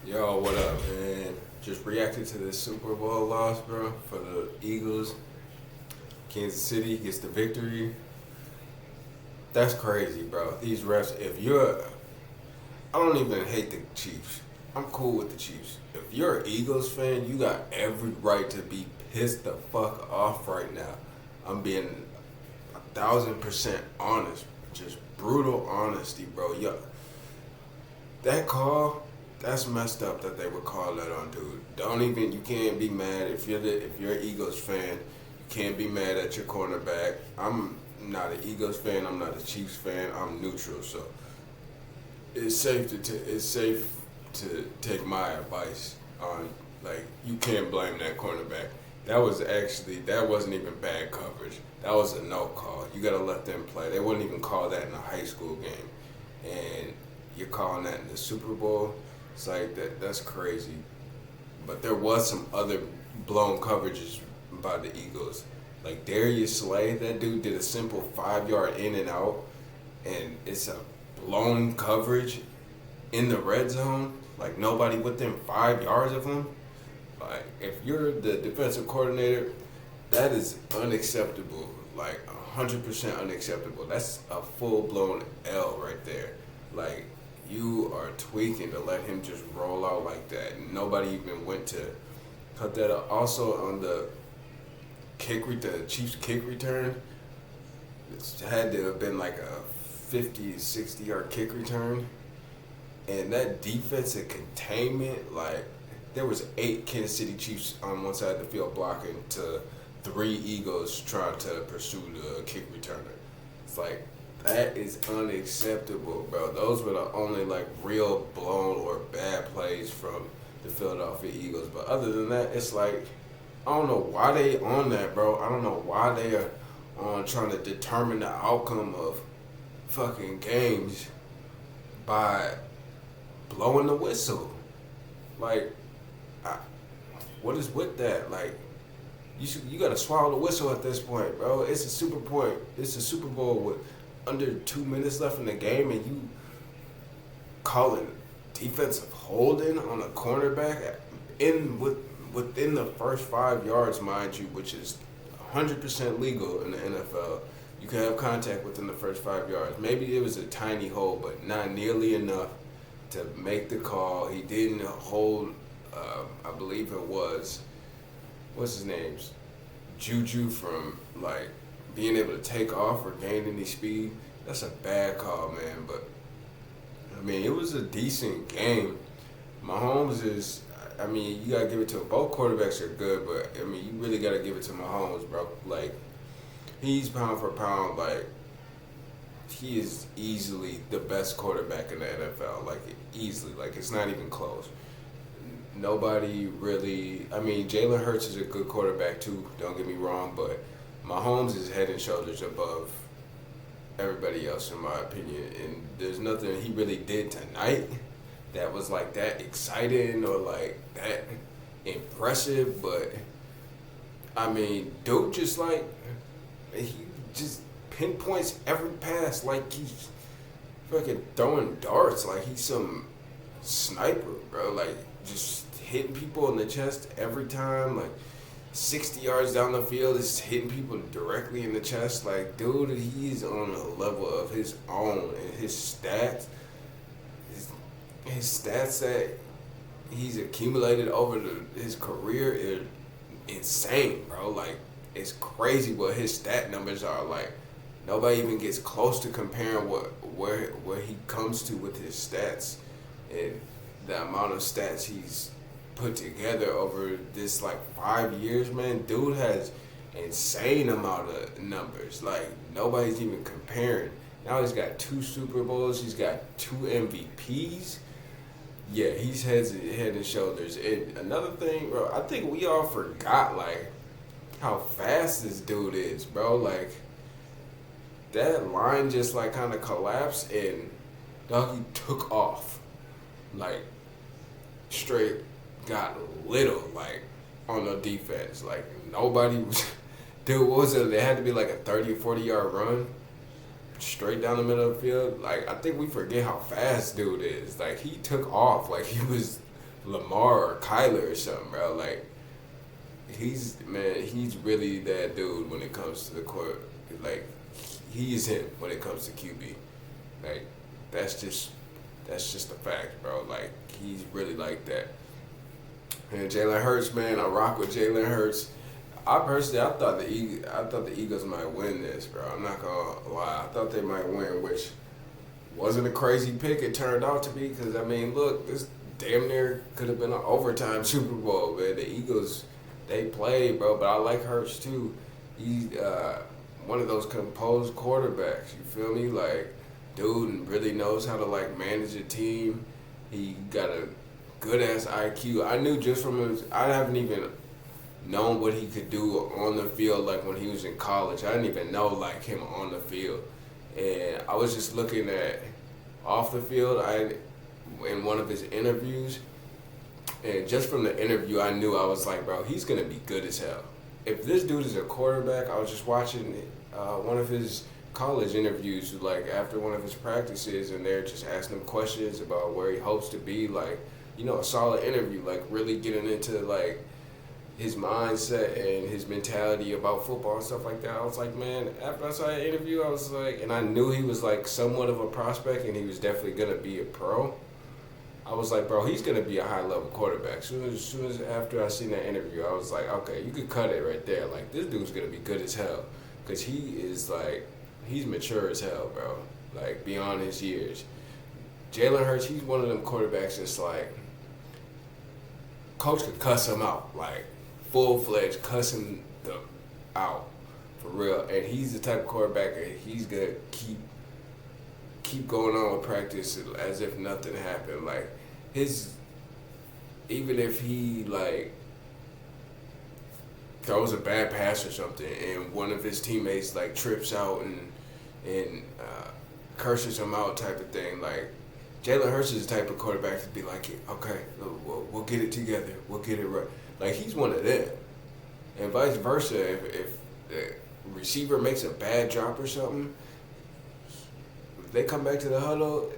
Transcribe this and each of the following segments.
Yo, what up, man? Just reacted to this Super Bowl loss, bro, for the Eagles. Kansas City gets the victory. That's crazy, bro. These refs, I don't even hate the Chiefs. I'm cool with the Chiefs. If you're an Eagles fan, you got every right to be pissed the fuck off right now. I'm being 1,000% honest. Just brutal honesty, bro. Yo, that call, that's messed up that they would call that on dude. You can't be mad if you're an Eagles fan, you can't be mad at your cornerback. I'm not an Eagles fan, I'm not a Chiefs fan, I'm neutral, so it's safe to take my advice on, like, you can't blame that cornerback. That wasn't even bad coverage. That was a no call. You gotta let them play. They wouldn't even call that in a high school game. And you're calling that in the Super Bowl. It's like that's crazy. But there was some other blown coverages by the Eagles. Like Darius Slay, that dude did a simple 5 yard in and out, and it's a blown coverage in the red zone. Like nobody within 5 yards of him. Like if you're the defensive coordinator, that is unacceptable. Like 100% unacceptable. That's a full blown L right there. Like you are tweaking to let him just roll out like that. And nobody even went to cut that up. Also on the the Chiefs kick return, it had to have been like a 50, 60 yard kick return. And that defensive containment, like there was 8 Kansas City Chiefs on one side of the field blocking to 3 Eagles trying to pursue the kick returner. It's like that is unacceptable, bro. Those were the only like real blown or bad plays from the Philadelphia Eagles. But other than that, it's like I don't know why they on that, bro. I don't know why they are on trying to determine the outcome of fucking games by blowing the whistle. Like, what is with that? Like, you gotta swallow the whistle at this point, bro. It's a Super Bowl with under 2 minutes left in the game, and you calling defensive holding on a cornerback within the first 5 yards, mind you, which is 100% legal in the NFL. You can have contact within the first 5 yards. Maybe it was a tiny hole, but not nearly enough to make the call. He didn't hold. I believe it was what's his name's Juju from like being able to take off or gain any speed. That's a bad call, man. But I mean, it was a decent game. Mahomes is. I mean, you gotta give it to him. Both quarterbacks are good, but I mean, you really gotta give it to Mahomes, bro. Like, he's pound for pound, like, he is easily the best quarterback in the NFL. Like, easily. Like, it's not even close. Nobody really. I mean, Jalen Hurts is a good quarterback too. Don't get me wrong, but Mahomes is head and shoulders above everybody else, in my opinion. And there's nothing he really did tonight that was like that exciting or like that impressive. But I mean, dude, just like he just pinpoints every pass like he's fucking throwing darts, like he's some sniper, bro. Like just hitting people in the chest every time, like 60 yards down the field is hitting people directly in the chest. Like, dude, he's on a level of his own, and his stats that he's accumulated over his career is insane, bro. Like, it's crazy what his stat numbers are. Like, nobody even gets close to comparing where he comes to with his stats and the amount of stats he's put together over this like 5 years, man. Dude has insane amount of numbers. Like, nobody's even comparing. Now he's got 2 Super Bowls. He's got 2 MVPs. Yeah, he's head and shoulders. And another thing, bro, I think we all forgot like how fast this dude is, bro. Like, that line just like kind of collapsed, and dog, he took off. Like, straight got little, like, on the defense. Like, nobody was. Dude, what was it? They had to be like a 30 or 40 yard run straight down the middle of the field. Like, I think we forget how fast dude is. Like, he took off. Like, he was Lamar or Kyler or something, bro. Like he's really that dude when it comes to the court. Like he's him when it comes to QB. Like that's just a fact, bro. Like he's really like that. And Jalen Hurts, man, I rock with Jalen Hurts. I personally, I thought the Eagles might win this, bro. I'm not gonna lie. I thought they might win, which wasn't a crazy pick. It turned out to be because I mean, look, this damn near could have been an overtime Super Bowl, man. The Eagles, they played, bro. But I like Hurts too. He's one of those composed quarterbacks. You feel me? Like, dude really knows how to like manage a team. He got a good ass IQ. I knew just from his. I haven't even known what he could do on the field like when he was in college. I didn't even know like him on the field. And I was just looking at off the field in one of his interviews, and just from the interview I knew I was like, bro, he's gonna be good as hell. If this dude is a quarterback, I was just watching one of his college interviews like after one of his practices, and they're just asking him questions about where he hopes to be, like, you know, a solid interview, like really getting into like his mindset and his mentality about football and stuff like that. I was like, man, after I saw that interview, I was like, and I knew he was like somewhat of a prospect and he was definitely gonna be a pro. I was like, bro, he's gonna be a high level quarterback. Soon as after I seen that interview, I was like, okay, you could cut it right there. Like, this dude's gonna be good as hell, cause he is like, he's mature as hell, bro. Like beyond his years. Jalen Hurts, he's one of them quarterbacks that's like, coach could cuss him out, like full-fledged cussing them out for real. And he's the type of quarterback that he's gonna keep going on with practice as if nothing happened. Like even if he like throws a bad pass or something and one of his teammates like trips out and curses him out type of thing, like Jalen Hurts is the type of quarterback to be like, okay, we'll get it together, we'll get it right. Like, he's one of them. And vice versa, if the receiver makes a bad drop or something, if they come back to the huddle,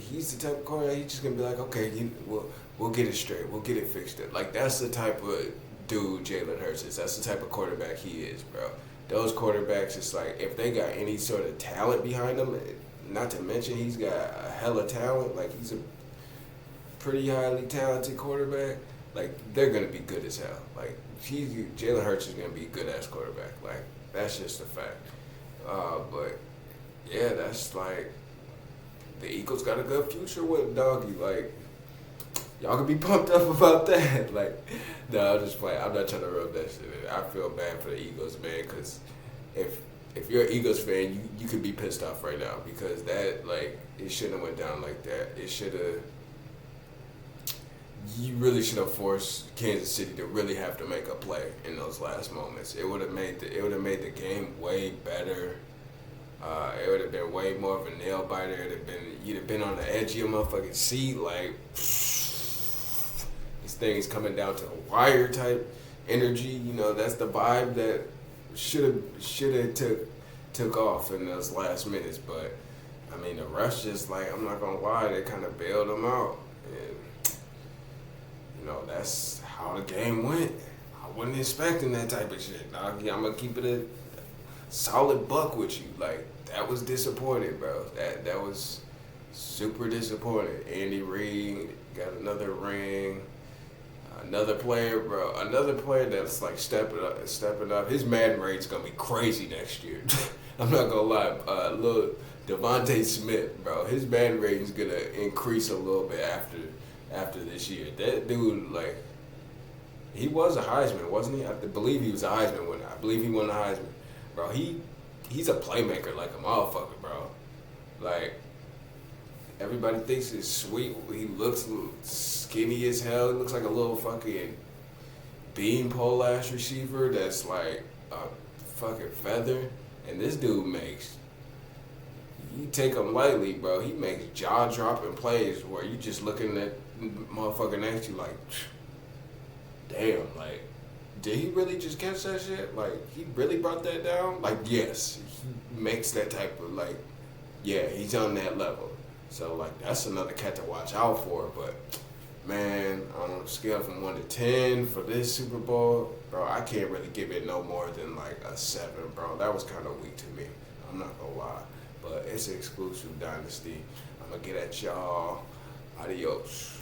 he's the type of quarterback, he's just going to be like, okay, we'll get it straight, we'll get it fixed. Like, that's the type of dude Jalen Hurts is. That's the type of quarterback he is, bro. Those quarterbacks, it's like, if they got any sort of talent behind them, not to mention he's got a hella talent, like he's a pretty highly talented quarterback, like they're gonna be good as hell. Like Jalen Hurts is gonna be a good ass quarterback. Like that's just a fact. But yeah, that's like the Eagles got a good future with Doggy. Like y'all can be pumped up about that. Like no, I'm just playing. I'm not trying to rub that shit in. I feel bad for the Eagles, man, because if you're an Eagles fan, you could be pissed off right now because that, like, it shouldn't have went down like that. It should have. You really should have forced Kansas City to really have to make a play in those last moments. It would have made the game way better. It would have been way more of a nail biter. You'd have been on the edge of your motherfucking seat. Like this thing is coming down to the wire type energy. You know, that's the vibe that should have took off in those last minutes. But I mean, the rush just, like, I'm not gonna lie, they kind of bailed them out. And you know, that's how the game went. I wasn't expecting that type of shit. I'm gonna keep it a solid buck with you. Like, that was disappointing, bro. That was super disappointing. Andy Reid got another ring. Another player, bro. Another player that's like stepping up. His Madden rate's gonna be crazy next year. I'm not gonna lie. Little Devontae Smith, bro. His Madden rating's gonna increase a little bit after this year. That dude, like, he was a Heisman, wasn't he? I believe he was a Heisman winner. I believe he won the Heisman, bro. He's a playmaker like a motherfucker, bro. Like, everybody thinks he's sweet. He looks skinny as hell. He looks like a little fucking beanpole ass receiver that's like a fucking feather. And this dude makes, you take him lightly, bro. He makes jaw dropping plays where you just looking at motherfucker next to you like, damn, like, did he really just catch that shit? Like, he really brought that down? Like, yes, he makes that type of, like, yeah, he's on that level. So, like, that's another cat to watch out for. But Man, on a scale from 1 to 10 for this Super Bowl, bro, I can't really give it no more than like a 7, bro. That was kind of weak to me. I'm not gonna lie, but it's an exclusive dynasty. I'm gonna get at y'all. Adios.